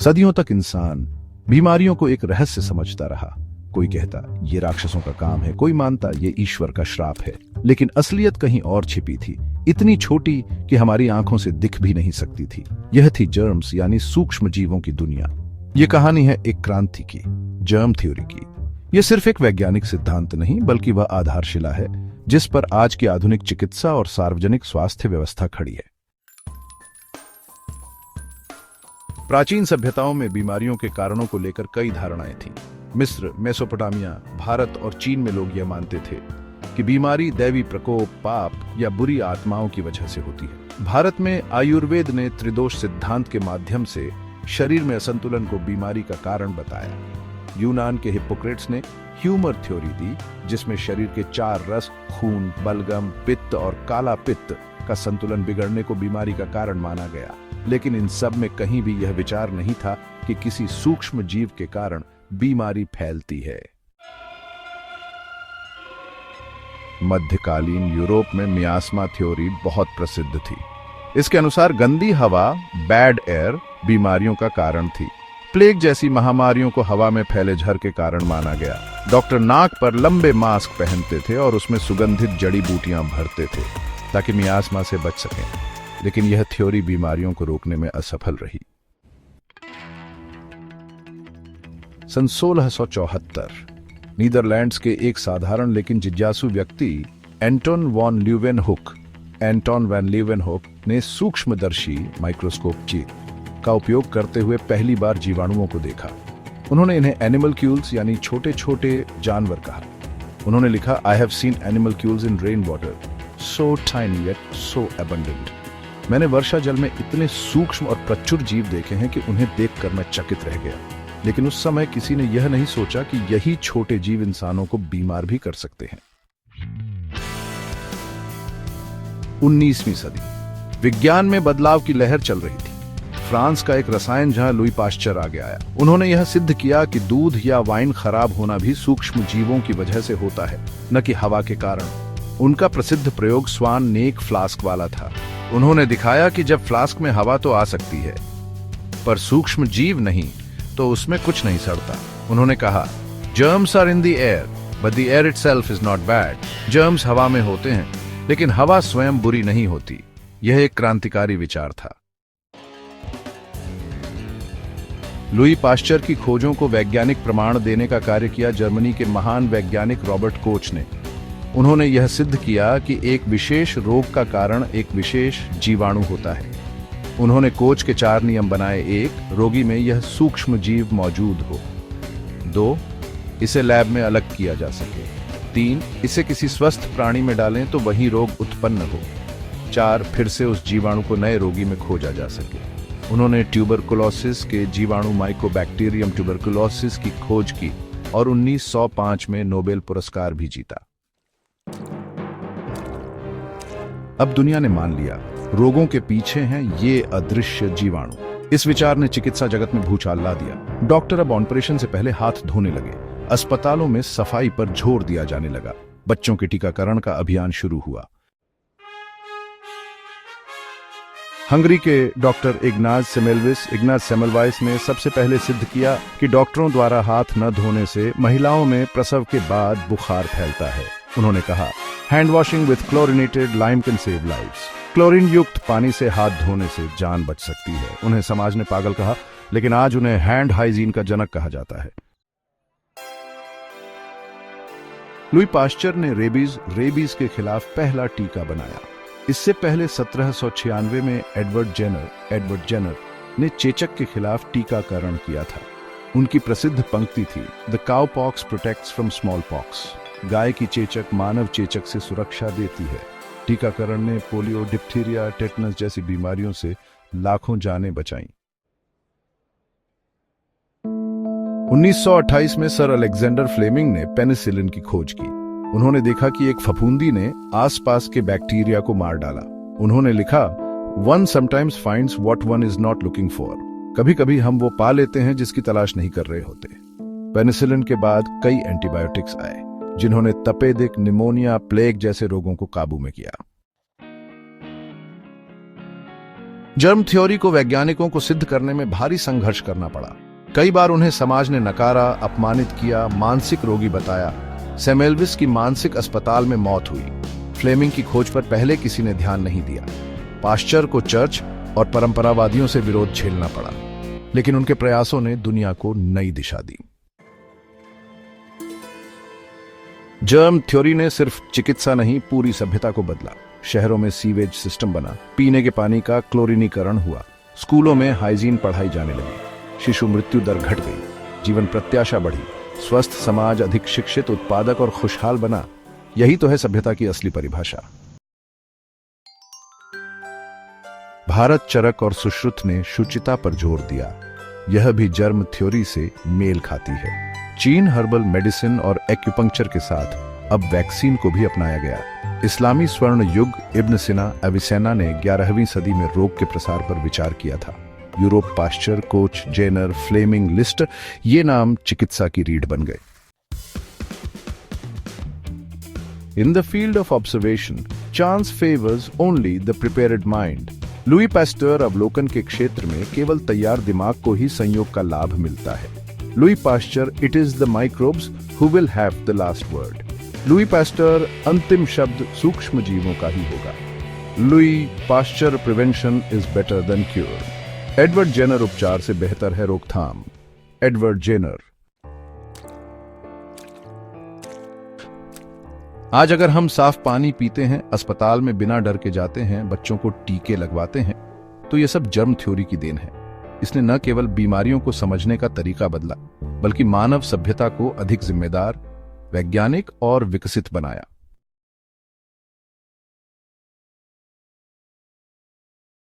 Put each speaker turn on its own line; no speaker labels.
सदियों तक इंसान बीमारियों को एक रहस्य समझता रहा। कोई कहता ये राक्षसों का काम है, कोई मानता ये ईश्वर का श्राप है, लेकिन असलियत कहीं और छिपी थी, इतनी छोटी कि हमारी आंखों से दिख भी नहीं सकती थी। यह थी जर्म्स यानी सूक्ष्म जीवों की दुनिया। यह कहानी है एक क्रांति की, जर्म थ्योरी की। यह सिर्फ एक वैज्ञानिक सिद्धांत नहीं, बल्कि वह आधारशिला है जिस पर आज की आधुनिक चिकित्सा और सार्वजनिक स्वास्थ्य व्यवस्था खड़ी है। प्राचीन सभ्यताओं में बीमारियों के कारणों को लेकर कई धारणाएं थीं। मिस्र, मेसोपोटामिया, भारत और चीन में लोग यह मानते थे कि बीमारी दैवी प्रकोप, पाप या बुरी आत्माओं की वजह से होती है। भारत में आयुर्वेद ने त्रिदोष सिद्धांत के माध्यम से शरीर में असंतुलन को बीमारी का कारण बताया। यूनान के हिप्पोक्रेट्स ने ह्यूमर थ्योरी दी, जिसमें शरीर के 4 रस खून, बलगम, पित्त और काला पित्त का संतुलन बिगड़ने को बीमारी का कारण माना गया। लेकिन इन सब में कहीं भी यह विचार नहीं था कि किसी सूक्ष्म जीव के कारण बीमारी फैलती है। मध्यकालीन यूरोप में मियास्मा थ्योरी बहुत प्रसिद्ध थी। इसके अनुसार गंदी हवा, बैड एयर, बीमारियों का कारण थी। प्लेग जैसी महामारियों को हवा में फैले झर के कारण माना गया। डॉक्टर नाक पर लंबे मास्क पहनते थे और उसमें सुगंधित जड़ी बूटियां भरते थे ताकि मियास्मा से बच सकें। लेकिन यह थ्योरी बीमारियों को रोकने में असफल रही। सन 1674 नीदरलैंड्स के एक साधारण लेकिन जिज्ञासु व्यक्ति एंटोन वैन लीवेनहोक ने सूक्ष्मदर्शी माइक्रोस्कोप का उपयोग करते हुए पहली बार जीवाणुओं को देखा। उन्होंने इन्हें एनिमलक्यूल्स यानी छोटे छोटे जानवर कहा। उन्होंने लिखा, I have seen animalcules in rain water, so tiny yet so abundant. मैंने वर्षा जल में इतने सूक्ष्म और प्रचुर जीव देखे हैं कि उन्हें देखकर मैं चकित रह गया। लेकिन उस समय किसी ने यह नहीं सोचा कि यही छोटे जीव इंसानों को बीमार भी कर सकते हैं। 19वीं सदी, विज्ञान में बदलाव की लहर चल रही थी। फ्रांस का एक रसायन जहां लुई पाश्चर आगे आया। उन्होंने यह सिद्ध किया कि दूध या वाइन खराब होना भी सूक्ष्म जीवों की वजह से होता है, न कि हवा के कारण। उनका प्रसिद्ध प्रयोग स्वान नेक फ्लास्क वाला था। उन्होंने दिखाया कि जब फ्लास्क में हवा तो आ सकती है, पर सूक्ष्म जीव नहीं, तो उसमें कुछ नहीं सड़ता। उन्होंने कहा, germs are in the air but the air itself is not bad. Germs हवा में होते हैं, लेकिन हवा स्वयं बुरी नहीं होती। यह एक क्रांतिकारी विचार था। लुई पाश्चर की खोजों को वैज्ञानिक प्रमाण देने का कार्य किया जर्मनी के महान वैज्ञानिक रॉबर्ट कोच ने। उन्होंने यह सिद्ध किया कि एक विशेष रोग का कारण एक विशेष जीवाणु होता है। उन्होंने कोच के 4 नियम बनाए। 1, रोगी में यह सूक्ष्म जीव मौजूद हो। 2, इसे लैब में अलग किया जा सके। 3, इसे किसी स्वस्थ प्राणी में डालें तो वही रोग उत्पन्न हो। 4, फिर से उस जीवाणु को नए रोगी में खोजा जा सके। उन्होंने ट्यूबरकुलोसिस के जीवाणु माइकोबैक्टीरियम ट्यूबरकुलोसिस की खोज की और 1905 में नोबेल पुरस्कार भी जीता। अब दुनिया ने मान लिया, रोगों के पीछे हैं ये अदृश्य जीवाणु। इस विचार ने चिकित्सा जगत में भूचाल ला दिया। डॉक्टर अब ऑपरेशन से पहले हाथ धोने लगे। अस्पतालों में सफाई पर जोर दिया जाने लगा। बच्चों के टीकाकरण का अभियान शुरू हुआ। हंगरी के डॉक्टर इग्नाज सेमेलवाइस ने सबसे पहले सिद्ध किया कि डॉक्टरों द्वारा हाथ न धोने से महिलाओं में प्रसव के बाद बुखार फैलता है। उन्होंने कहा, hand washing with chlorinated lime can save lives. Chlorine युक्त पानी से हाथ धोने से जान बच सकती है। उन्हें समाज ने पागल कहा, लेकिन आज उन्हें हैंड हाइजीन का जनक कहा जाता है। लुई पाश्चर ने रेबीज के खिलाफ पहला टीका बनाया। इससे पहले 1796 में एडवर्ड जेनर ने चेचक के खिलाफ टीकाकरण किया था। उनकी प्रसिद्ध पंक्ति थी, the cowpox protects from smallpox. गाय की चेचक मानव चेचक से सुरक्षा देती है। टीकाकरण ने पोलियो, डिप्थीरिया, टेटनस जैसी बीमारियों से लाखों जानें बचाईं। 1928 में सर अलेक्जेंडर फ्लेमिंग ने पेनिसिलिन की खोज की। उन्होंने देखा कि एक फफूंदी ने आसपास के बैक्टीरिया को मार डाला। उन्होंने लिखा, one sometimes finds what one is not looking for. कभी कभी हम वो पा लेते हैं जिसकी तलाश नहीं कर रहे होते। पेनिसिलिन के बाद कई एंटीबायोटिक्स आए, जिन्होंने तपेदिक, निमोनिया, प्लेग जैसे रोगों को काबू में किया। जर्म थ्योरी को वैज्ञानिकों को सिद्ध करने में भारी संघर्ष करना पड़ा। कई बार उन्हें समाज ने नकारा, अपमानित किया, मानसिक रोगी बताया। सेमेल्विस की मानसिक अस्पताल में मौत हुई। फ्लेमिंग की खोज पर पहले किसी ने ध्यान नहीं दिया। पाश्चर को चर्च और परंपरावादियों से विरोध झेलना पड़ा, लेकिन उनके प्रयासों ने दुनिया को नई दिशा दी। जर्म थ्योरी ने सिर्फ चिकित्सा नहीं, पूरी सभ्यता को बदला। शहरों में सीवेज सिस्टम बना, पीने के पानी का क्लोरीनीकरण हुआ, स्कूलों में हाइजीन पढ़ाई जाने लगी, शिशु मृत्यु दर घट गई, जीवन प्रत्याशा बढ़ी, स्वस्थ समाज अधिक शिक्षित, उत्पादक और खुशहाल बना। यही तो है सभ्यता की असली परिभाषा। भारत चरक और सुश्रुत ने शुचिता पर जोर दिया। यह भी जर्म थ्योरी से मेल खाती है। चीन हर्बल मेडिसिन और एक्यूपंक्चर के साथ अब वैक्सीन को भी अपनाया गया। इस्लामी स्वर्ण युग इब्न सिना अविसेना ने 11वीं सदी में रोग के प्रसार पर विचार किया था। Europe Pasteur, Koch, Jenner, Fleming, Lister, ये नाम चिकित्सा की रीढ़ बन गए। In the field of observation, chance favors only the prepared mind. Louis Pasteur अवलोकन के क्षेत्र में केवल तैयार दिमाग को ही संयोग का लाभ मिलता है। Louis Pasteur, it is the microbes who will have the last word. Louis Pasteur, अंतिम शब्द सूक्ष्म जीवों का ही होगा। Louis Pasteur, prevention is better than cure. Edward Jenner, उपचार से बेहतर है रोकथाम। Edward Jenner. आज अगर हम साफ पानी पीते हैं, अस्पताल में बिना डर के जाते हैं, बच्चों को टीके लगवाते हैं, तो यह सब जर्म थ्योरी की देन है। इसने न केवल बीमारियों को समझने का तरीका बदला, बल्कि मानव सभ्यता को अधिक जिम्मेदार, वैज्ञानिक और विकसित बनाया।